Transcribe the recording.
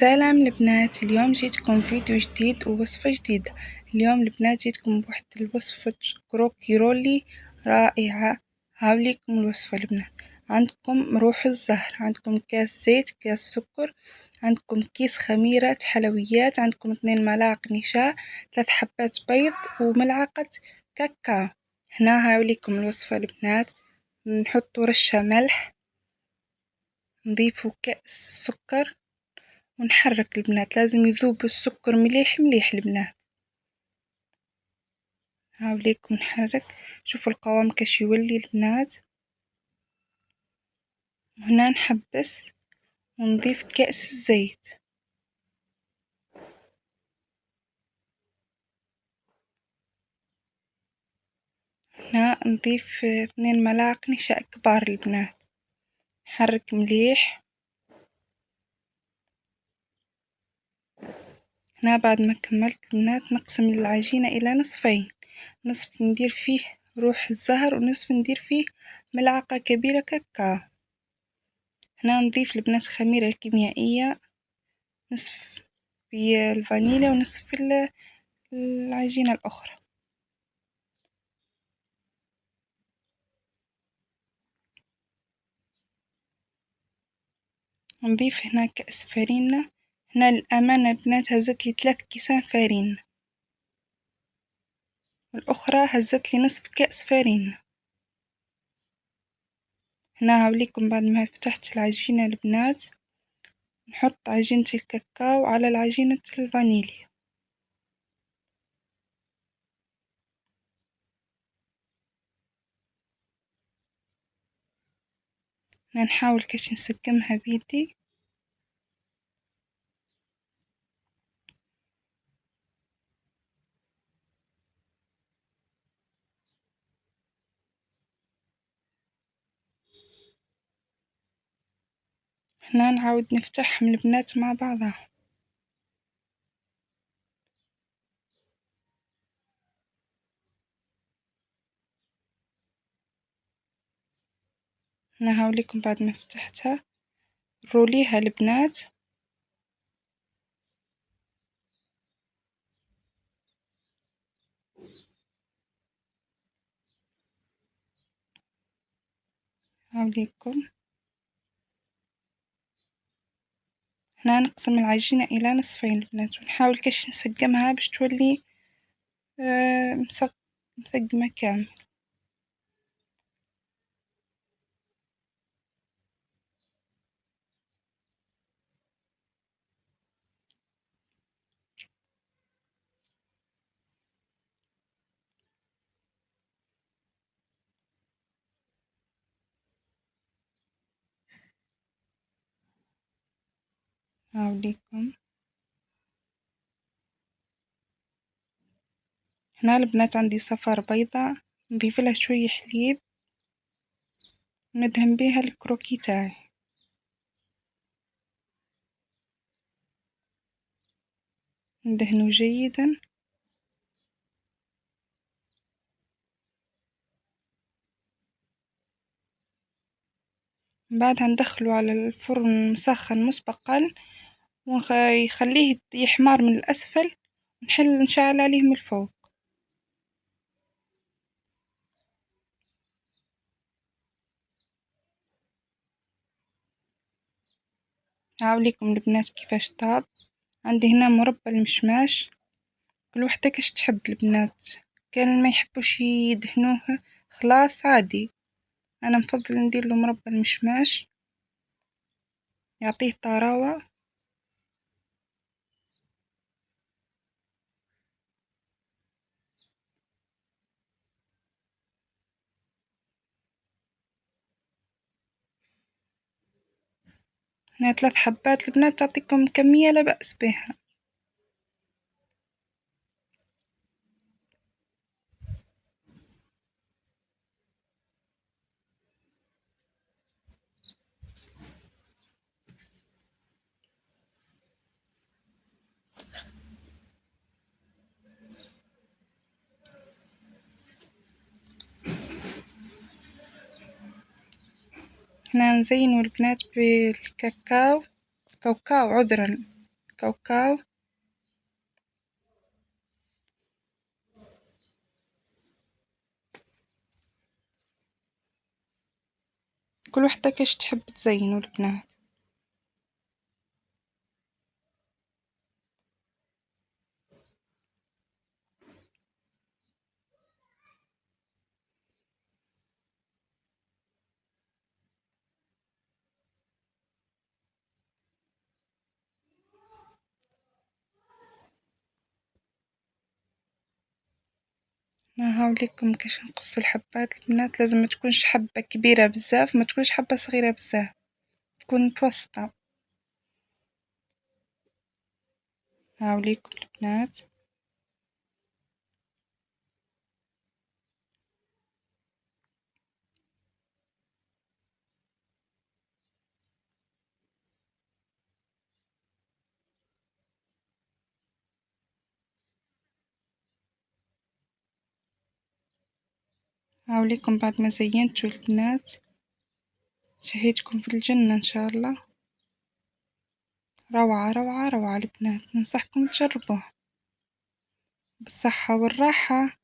سلام البنات، اليوم جيتكم فيديو جديد ووصفة جديدة. اليوم البنات جيتكم بواحد الوصفة كروكي رولي رائعة. هاوليكم الوصفة البنات. عندكم روح الزهر، عندكم كاس زيت، كاس سكر، عندكم كيس خميرة حلويات، عندكم 2 ملاعق نشا، 3 حبات بيض، وملعقة كاكاو. هنا هاوليكم الوصفة البنات. نحطو رشة ملح، نضيفو كأس سكر، ونحرك البنات. لازم يذوب السكر مليح مليح البنات. هاوليك ونحرك. شوفوا القوام كاش يولي البنات. وهنا نحبس ونضيف كأس الزيت. هنا نضيف 2 ملاعق نشا كبار البنات. نحرك مليح. هنا بعد ما كملت البنات نقسم العجينة إلى نصفين، نصف ندير فيه روح الزهر ونصف ندير فيه ملعقة كبيرة كاكاو. هنا نضيف البنات خميرة الكيميائية، نصف في الفانيليا ونصف في العجينة الأخرى. نضيف هنا كأس فارينة. هنا للأمانة البنات هزت لي 3 كيسان فارينة، والأخرى هزت لي نصف كأس فارينة. هنا هاوليكم بعد ما فتحت العجينة البنات نحط عجينة الكاكاو على العجينة الفانيليا. هنا نحاول كاش نسكمها بيدي. هنا نعاود نفتحهم البنات مع بعضها. هنا هاوليكم بعد ما فتحتها روليها البنات. هاوليكم هنا نقسم العجينة إلى نصفين البنات، ونحاول كاش نسقمها باش تولي مسقمة كامل. هاوليكم هنا البنات عندي صفار بيضة، نضيف لها شوية حليب وندهن بيها الكروكي تاعي. ندهنه جيدا. بعدها ندخله على الفرن مسخن مسبقا ويخليه يحمر من الأسفل، نشعل عليه من الفوق. هاوليكم البنات كيفاش طاب. عندي هنا مربى المشماش، كل وحدة كاش تحب البنات. كان ما يحبوش يدهنوه خلاص عادي، انا نفضل ندير له مربى المشماش يعطيه طراوة. هنا 3 حبات البنات تعطيكم كمية لا بأس بها. هنا نزينوا البنات بالكاكاو، كاوكاو عذرا، كاوكاو. كل وحدة كيش تحب تزينه البنات. أنا هاوليكم كيش نقص الحبات البنات، لازم ما تكونش حبة كبيرة بزاف، ما تكونش حبة صغيرة بزاف، تكون متوسطة. هاوليكم البنات. هاوليكم بعد ما زينتوا البنات، شهيتكم في الجنة إن شاء الله. روعة روعة روعة البنات، ننصحكم تجربوه بالصحة والراحة.